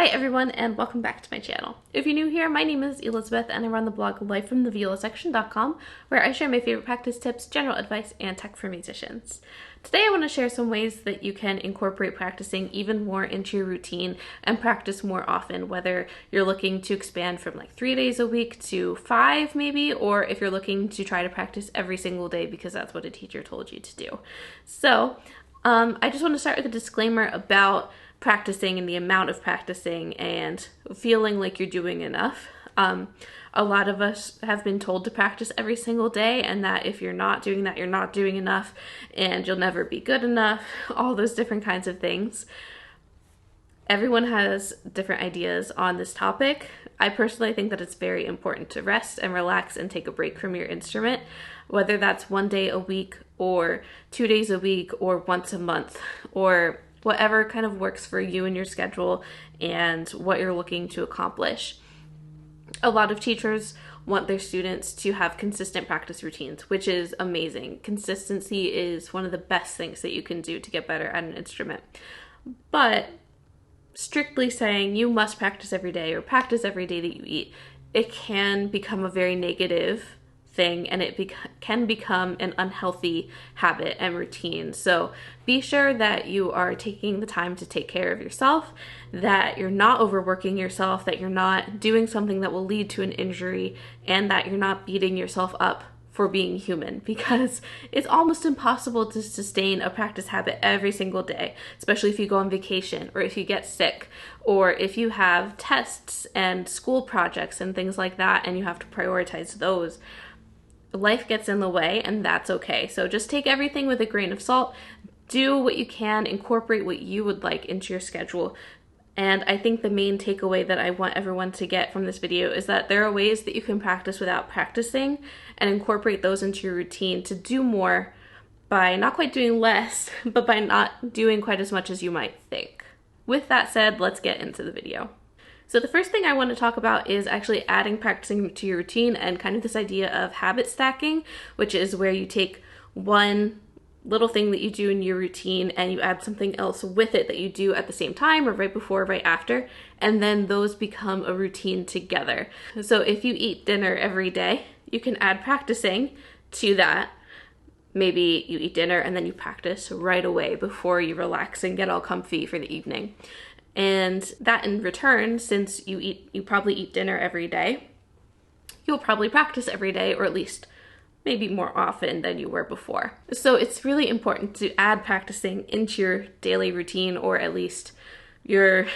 Hi everyone and welcome back to my channel. If you're new here, my name is Elizabeth and I run the blog lifefromtheviolasection.com where I share my favorite practice tips, general advice, and tech for musicians. Today I want to share some ways that you can incorporate practicing even more into your routine and practice more often, whether you're looking to expand from like 3 days a week to 5 maybe, or if you're looking to try to practice every single day because that's what a teacher told you to do. So I just want to start with a disclaimer about practicing and the amount of practicing and feeling like you're doing enough. A lot of us have been told to practice every single day, and that if you're not doing that, you're not doing enough and you'll never be good enough, all those different kinds of things. Everyone has different ideas on this topic. I personally think that it's very important to rest and relax and take a break from your instrument, whether that's 1 day a week or 2 days a week or once a month or whatever kind of works for you and your schedule and what you're looking to accomplish. A lot of teachers want their students to have consistent practice routines, which is amazing. Consistency is one of the best things that you can do to get better at an instrument. But strictly saying you must practice every day or practice every day that you eat, it can become a very negative thing and it can become an unhealthy habit and routine. So be sure that you are taking the time to take care of yourself, that you're not overworking yourself, that you're not doing something that will lead to an injury, and that you're not beating yourself up for being human, because it's almost impossible to sustain a practice habit every single day, especially if you go on vacation or if you get sick or if you have tests and school projects and things like that and you have to prioritize those. Life gets in the way, and that's okay. So just take everything with a grain of salt. Do what you can, incorporate what you would like into your schedule. And I think the main takeaway that I want everyone to get from this video is that there are ways that you can practice without practicing and incorporate those into your routine to do more by not quite doing less, but by not doing quite as much as you might think. With that said, let's get into the video. So the first thing I want to talk about is actually adding practicing to your routine and kind of this idea of habit stacking, which is where you take one little thing that you do in your routine and you add something else with it that you do at the same time or right before or right after, and then those become a routine together. So if you eat dinner every day, you can add practicing to that. Maybe you eat dinner and then you practice right away before you relax and get all comfy for the evening. And that in return, since you probably eat dinner every day, you'll probably practice every day, or at least maybe more often than you were before. So it's really important to add practicing into your daily routine, or at least your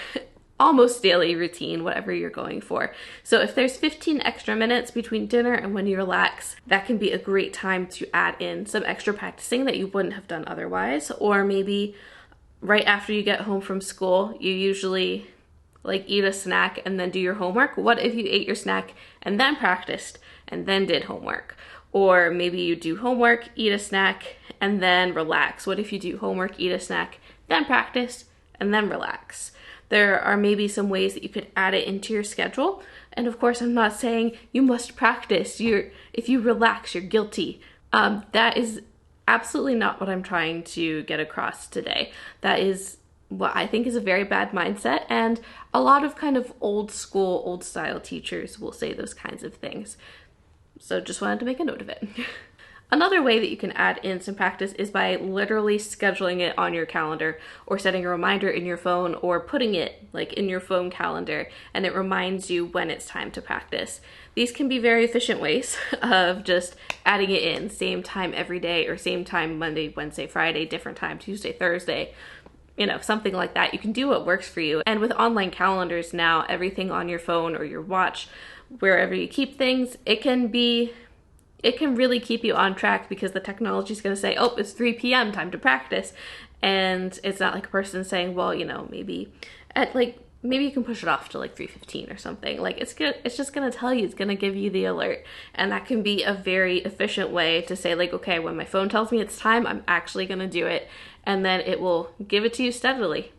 almost daily routine, whatever you're going for. So if there's 15 extra minutes between dinner and when you relax, that can be a great time to add in some extra practicing that you wouldn't have done otherwise. Or maybe right after you get home from school, you usually eat a snack and then do your homework. What if you ate your snack and then practiced and then did homework? Or maybe you do homework, eat a snack, and then relax. What if you do homework, eat a snack, then practice, and then relax? There are maybe some ways that you could add it into your schedule. And of course, I'm not saying you must practice. If you relax, you're guilty. That is absolutely not what I'm trying to get across today. That is what I think is a very bad mindset, and a lot of kind of old school, old style teachers will say those kinds of things. So just wanted to make a note of it. Another way that you can add in some practice is by literally scheduling it on your calendar or setting a reminder in your phone or putting it in your phone calendar, and it reminds you when it's time to practice. These can be very efficient ways of just adding it in, same time every day or same time Monday, Wednesday, Friday, different time Tuesday, Thursday, something like that. You can do what works for you. And with online calendars now, everything on your phone or your watch, wherever you keep things, it can really keep you on track because the technology is going to say, oh, it's 3 p.m. time to practice. And it's not like a person saying, well, maybe you can push it off to 3:15 or something. It's just going to tell you, it's going to give you the alert. And that can be a very efficient way to say okay, when my phone tells me it's time, I'm actually going to do it. And then it will give it to you steadily.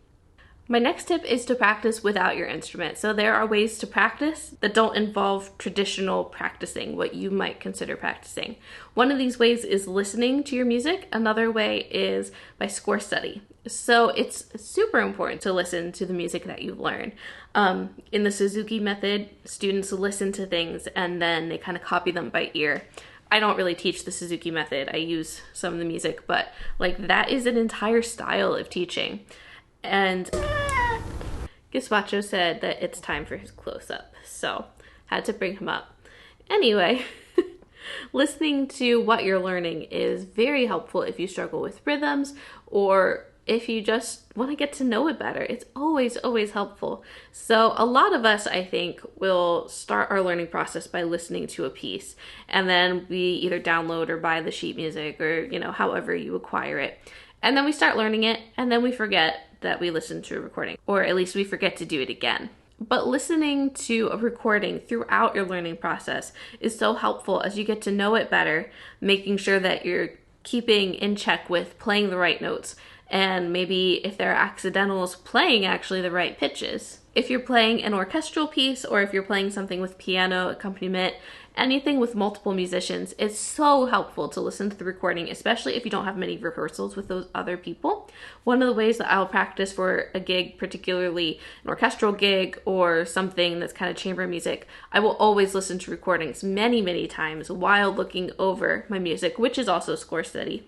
My next tip is to practice without your instrument. So there are ways to practice that don't involve traditional practicing, what you might consider practicing. One of these ways is listening to your music. Another way is by score study. So it's super important to listen to the music that you learn. In the Suzuki method, students listen to things and then they kind of copy them by ear. I don't really teach the Suzuki method. I use some of the music, but like that is an entire style of teaching. And Gizpacho said that it's time for his close-up, so had to bring him up. Anyway, listening to what you're learning is very helpful if you struggle with rhythms or if you just want to get to know it better. It's always, always helpful. So a lot of us, I think, will start our learning process by listening to a piece, and then we either download or buy the sheet music or, you know, however you acquire it. And then we start learning it, and then we forget that we listened to a recording, or at least we forget to do it again. But listening to a recording throughout your learning process is so helpful as you get to know it better, making sure that you're keeping in check with playing the right notes, and maybe if there are accidentals, playing actually the right pitches. If you're playing an orchestral piece, or if you're playing something with piano accompaniment, anything with multiple musicians, it's so helpful to listen to the recording, especially if you don't have many rehearsals with those other people. One of the ways that I'll practice for a gig, particularly an orchestral gig or something that's kind of chamber music, I will always listen to recordings many, many times while looking over my music, which is also score study.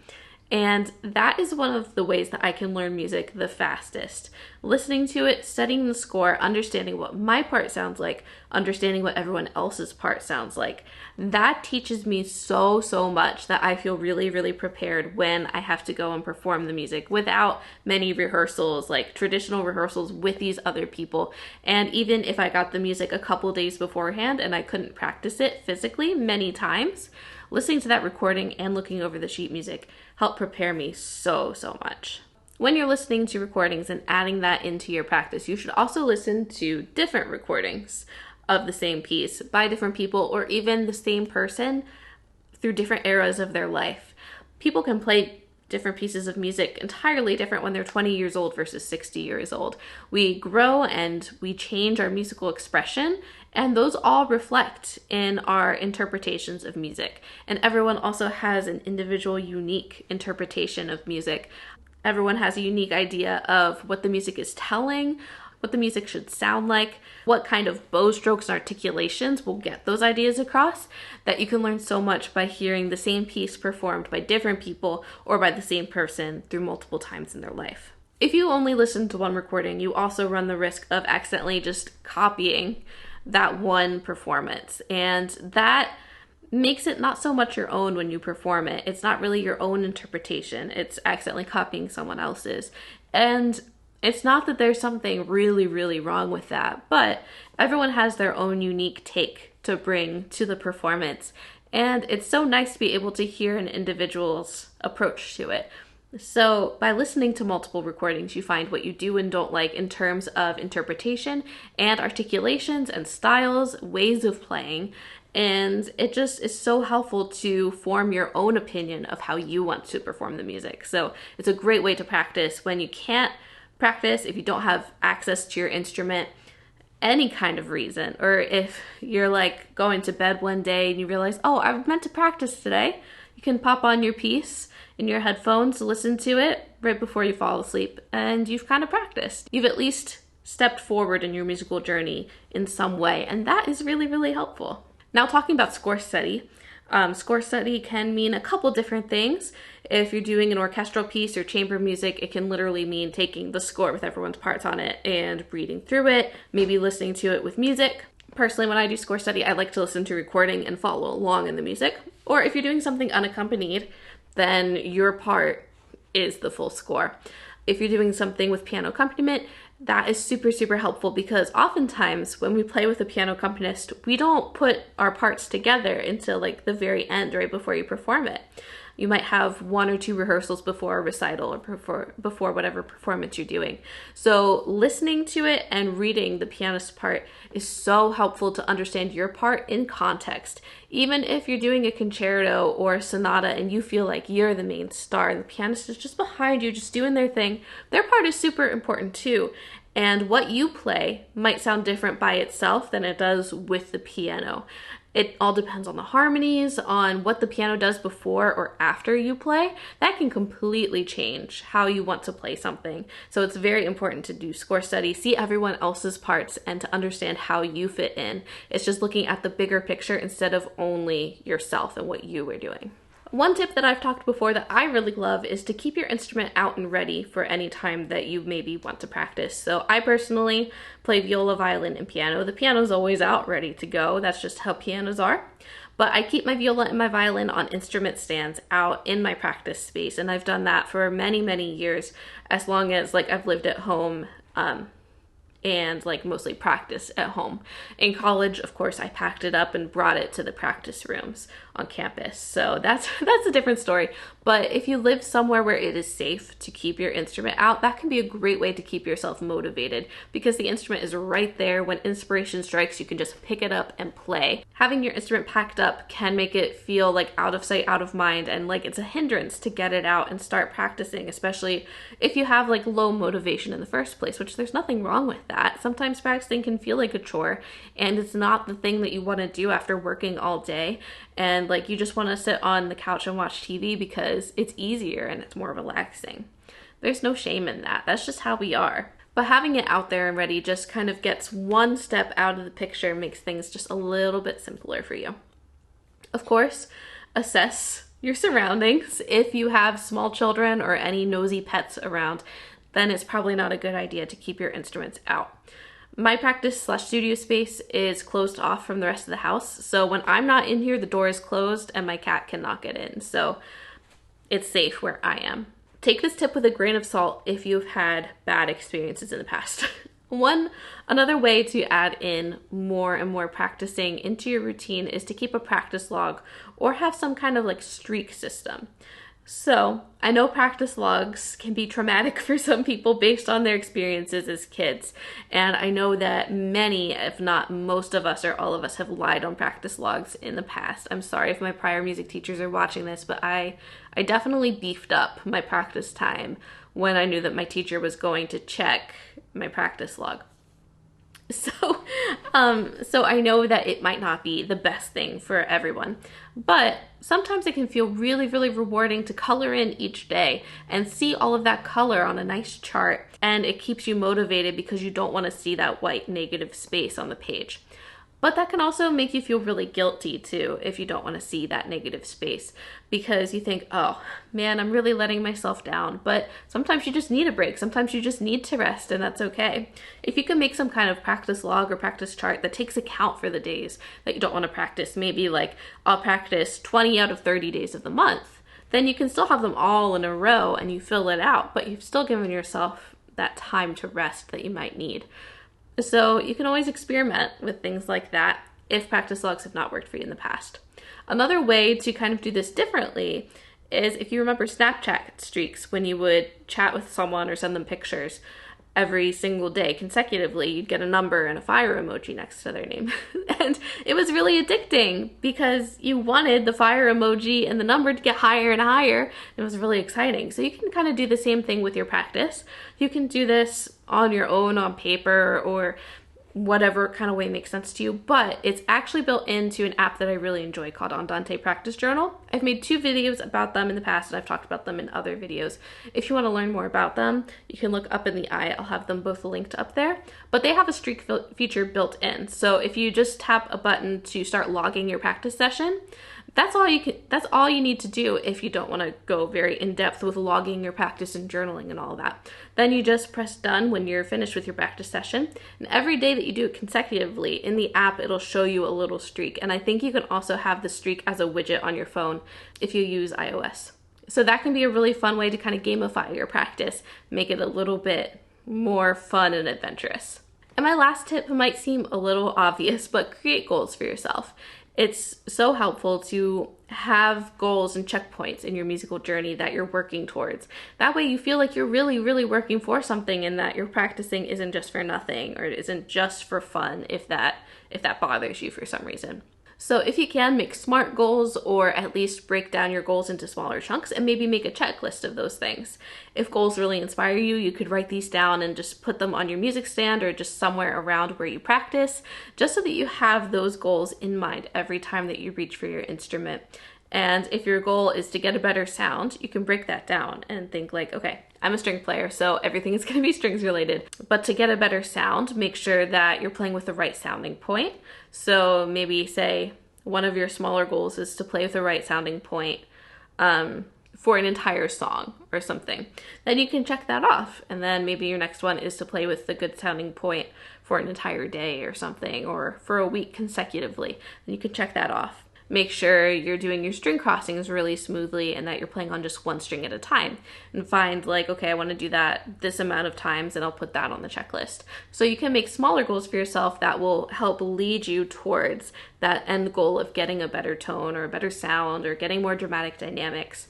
And that is one of the ways that I can learn music the fastest. Listening to it, studying the score, understanding what my part sounds like, understanding what everyone else's part sounds like. That teaches me so, so much that I feel really, really prepared when I have to go and perform the music without many rehearsals, like traditional rehearsals with these other people. And even if I got the music a couple days beforehand and I couldn't practice it physically many times, listening to that recording and looking over the sheet music helped prepare me so, so much. When you're listening to recordings and adding that into your practice, you should also listen to different recordings of the same piece by different people, or even the same person through different eras of their life. People can play different pieces of music entirely different when they're 20 years old versus 60 years old. We grow and we change our musical expression, and those all reflect in our interpretations of music. And everyone also has an individual, unique interpretation of music. Everyone has a unique idea of what the music is telling, what the music should sound like, what kind of bow strokes and articulations will get those ideas across, that you can learn so much by hearing the same piece performed by different people or by the same person through multiple times in their life. If you only listen to one recording, you also run the risk of accidentally just copying that one performance, and that makes it not so much your own when you perform it. It's not really your own interpretation. It's accidentally copying someone else's. And it's not that there's something really, really wrong with that, but everyone has their own unique take to bring to the performance. And it's so nice to be able to hear an individual's approach to it. So by listening to multiple recordings, you find what you do and don't like in terms of interpretation and articulations and styles, ways of playing. And it just is so helpful to form your own opinion of how you want to perform the music. So it's a great way to practice when you can't practice, if you don't have access to your instrument, any kind of reason, or if you're like going to bed one day and you realize, oh, I meant to practice today. You can pop on your piece in your headphones, listen to it right before you fall asleep, and you've kind of practiced. You've at least stepped forward in your musical journey in some way, and that is really, really helpful. Now, talking about score study. Score study can mean a couple different things. If you're doing an orchestral piece or chamber music, it can literally mean taking the score with everyone's parts on it and reading through it, maybe listening to it with music. Personally, when I do score study, I like to listen to recording and follow along in the music. Or if you're doing something unaccompanied, then your part is the full score. If you're doing something with piano accompaniment, that is super, super helpful, because oftentimes when we play with a piano accompanist, we don't put our parts together until like the very end, right before you perform it. You might have 1 or 2 rehearsals before a recital or before whatever performance you're doing. So listening to it and reading the pianist's part is so helpful to understand your part in context. Even if you're doing a concerto or a sonata and you feel like you're the main star and the pianist is just behind you, just doing their thing, their part is super important too. And what you play might sound different by itself than it does with the piano. It all depends on the harmonies, on what the piano does before or after you play. That can completely change how you want to play something. So it's very important to do score study, see everyone else's parts, and to understand how you fit in. It's just looking at the bigger picture instead of only yourself and what you were doing. One tip that I've talked before that I really love is to keep your instrument out and ready for any time that you maybe want to practice. So I personally play viola, violin, and piano. The piano's always out ready to go. That's just how pianos are. But I keep my viola and my violin on instrument stands out in my practice space, and I've done that for many, many years, as long as I've lived at home and mostly practice at home. In college, of course, I packed it up and brought it to the practice rooms on campus. So that's a different story. But if you live somewhere where it is safe to keep your instrument out, that can be a great way to keep yourself motivated, because the instrument is right there. When inspiration strikes, you can just pick it up and play. Having your instrument packed up can make it feel like out of sight, out of mind, and like it's a hindrance to get it out and start practicing, especially if you have low motivation in the first place, which there's nothing wrong with that. Sometimes practicing can feel like a chore, and it's not the thing that you want to do after working all day, and you just want to sit on the couch and watch TV because it's easier and it's more relaxing. There's no shame in that. That's just how we are. But having it out there and ready just kind of gets one step out of the picture, makes things just a little bit simpler for you. Of course, assess your surroundings. If you have small children or any nosy pets around, then it's probably not a good idea to keep your instruments out. My practice/studio space is closed off from the rest of the house, so when I'm not in here, the door is closed and my cat cannot get in, so it's safe where I am. Take this tip with a grain of salt if you've had bad experiences in the past. Another way to add in more and more practicing into your routine is to keep a practice log or have some kind of streak system. So I know practice logs can be traumatic for some people based on their experiences as kids. And I know that many, if not most of us or all of us, have lied on practice logs in the past. I'm sorry if my prior music teachers are watching this, but I definitely beefed up my practice time when I knew that my teacher was going to check my practice log. So I know that it might not be the best thing for everyone, but sometimes it can feel really, really rewarding to color in each day and see all of that color on a nice chart, and it keeps you motivated because you don't want to see that white negative space on the page. But that can also make you feel really guilty too if you don't want to see that negative space, because you think, oh man, I'm really letting myself down. But sometimes you just need a break. Sometimes you just need to rest, and that's okay. If you can make some kind of practice log or practice chart that takes account for the days that you don't want to practice, maybe I'll practice 20 out of 30 days of the month, then you can still have them all in a row and you fill it out, but you've still given yourself that time to rest that you might need. So you can always experiment with things like that if practice logs have not worked for you in the past. Another way to kind of do this differently is if you remember Snapchat streaks, when you would chat with someone or send them pictures every single day consecutively, you'd get a number and a fire emoji next to their name. And it was really addicting because you wanted the fire emoji and the number to get higher and higher. It was really exciting. So you can kind of do the same thing with your practice. You can do this on your own on paper or whatever kind of way makes sense to you, but it's actually built into an app that I really enjoy called Andante Practice Journal. I've made 2 videos about them in the past, and I've talked about them in other videos. If you want to learn more about them, you can look up in the eye. I'll have them both linked up there, but they have a streak feature built in. So if you just tap a button to start logging your practice session, that's all you need to do if you don't want to go very in-depth with logging your practice and journaling and all of that. Then you just press done when you're finished with your practice session. And every day that you do it consecutively, in the app, it'll show you a little streak. And I think you can also have the streak as a widget on your phone if you use iOS. So that can be a really fun way to kind of gamify your practice, make it a little bit more fun and adventurous. And my last tip might seem a little obvious, but create goals for yourself. It's so helpful to have goals and checkpoints in your musical journey that you're working towards. That way you feel like you're really, really working for something, and that your practicing isn't just for nothing or isn't just for fun if that bothers you for some reason. So if you can, make SMART goals, or at least break down your goals into smaller chunks and maybe make a checklist of those things. If goals really inspire you, you could write these down and just put them on your music stand or just somewhere around where you practice, just so that you have those goals in mind every time that you reach for your instrument. And if your goal is to get a better sound, you can break that down and think like, okay, I'm a string player, so everything is going to be strings related. But to get a better sound, make sure that you're playing with the right sounding point. So maybe say one of your smaller goals is to play with the right sounding point for an entire song or something. Then you can check that off. And then maybe your next one is to play with the good sounding point for an entire day or something, or for a week consecutively. Then you can check that off. Make sure you're doing your string crossings really smoothly and that you're playing on just one string at a time, and find like, okay, I want to do that this amount of times, and I'll put that on the checklist. So you can make smaller goals for yourself that will help lead you towards that end goal of getting a better tone or a better sound or getting more dramatic dynamics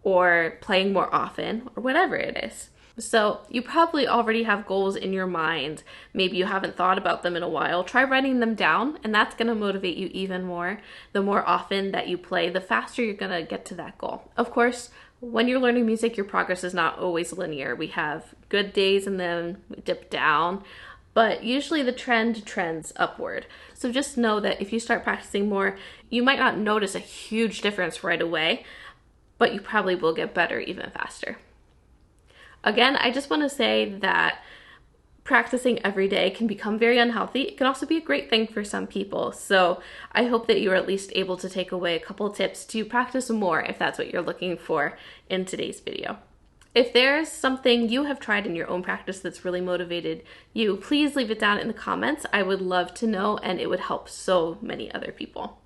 or playing more often or whatever it is. So you probably already have goals in your mind. Maybe you haven't thought about them in a while. Try writing them down, and that's going to motivate you even more. The more often that you play, the faster you're going to get to that goal. Of course, when you're learning music, your progress is not always linear. We have good days and then we dip down, but usually the trend trends upward. So just know that if you start practicing more, you might not notice a huge difference right away, but you probably will get better even faster. Again, I just want to say that practicing every day can become very unhealthy. It can also be a great thing for some people. So I hope that you're at least able to take away a couple tips to practice more if that's what you're looking for in today's video. If there's something you have tried in your own practice that's really motivated you, please leave it down in the comments. I would love to know, and it would help so many other people.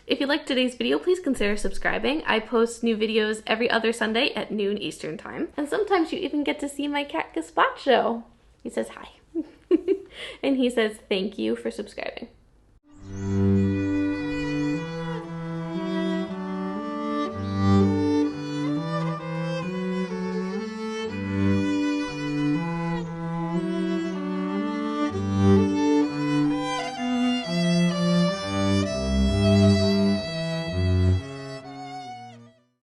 If you liked today's video, please consider subscribing. I post new videos every other Sunday at noon Eastern Time. And sometimes you even get to see my cat Gazpacho. He says hi. And he says thank you for subscribing.